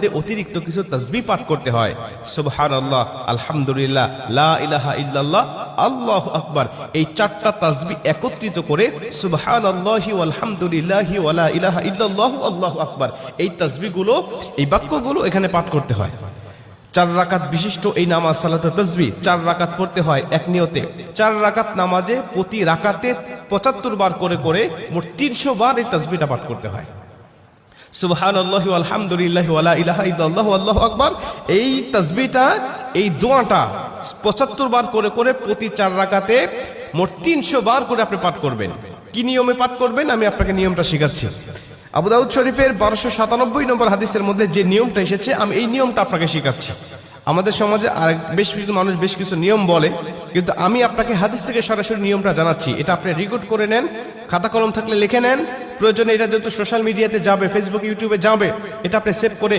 মধ্যে অতিরিক্ত কিছু তাসবিহ পাঠ করতে হয়। সুবহানাল্লাহ, আলহামদুলিল্লাহ, লা ইলাহা ইল্লাল্লাহ, আল্লাহু আকবার, এই 4টা তাসবিহ একত্রিত করে সুবহানাল্লাহি ওয়াল হামদুলিল্লাহি ওয়া লা ইলাহা ইল্লাল্লাহ আল্লাহু আকবার, এই তাসবিহগুলো, এই বাক্যগুলো এখানে পাঠ করতে হয়। 4 রাকাত বিশিষ্ট এই নামাজ সালাতুত তাসবিহ 4 রাকাত পড়তে হয় এক নিয়তে। 4 রাকাত নামাজে প্রতি রাকাতে 75 বার করে করে মোট 300 বার এই তাসবিহটা পাঠ করতে হয়। সুবহানাল্লাহি ওয়াল হামদুলিল্লাহি ওয়া লা ইলাহা ইল্লাল্লাহু আল্লাহু আকবার, এই তাসবিহটা, এই দোয়াটা 75 বার করে করে প্রতি 4 রাকাতে মোট 300 বার করে আপনি পাঠ করবেন। কি নিয়মে পাঠ করবেন আমি আপনাকে নিয়মটা শেখাচ্ছি। আবু দাউদ শরীফের 1297 নম্বর হাদিসের মধ্যে যে নিয়মটা এসেছে আমি এই নিয়মটা আপনাকে শেখাচ্ছি। আমাদের সমাজে আর বেশ কিছু মানুষ বেশ কিছু নিয়ম বলে, কিন্তু আমি আপনাকে হাদিস থেকে সরাসরি নিয়মটা জানাচ্ছি। এটা আপনি রেকর্ড করে নেন, খাতা কলম থাকলে লিখে নেন, প্রয়োজনে এটা যত সোশ্যাল মিডিয়াতে যাবে, ফেসবুক ইউটিউবে যাবে, এটা আপনি সেভ করে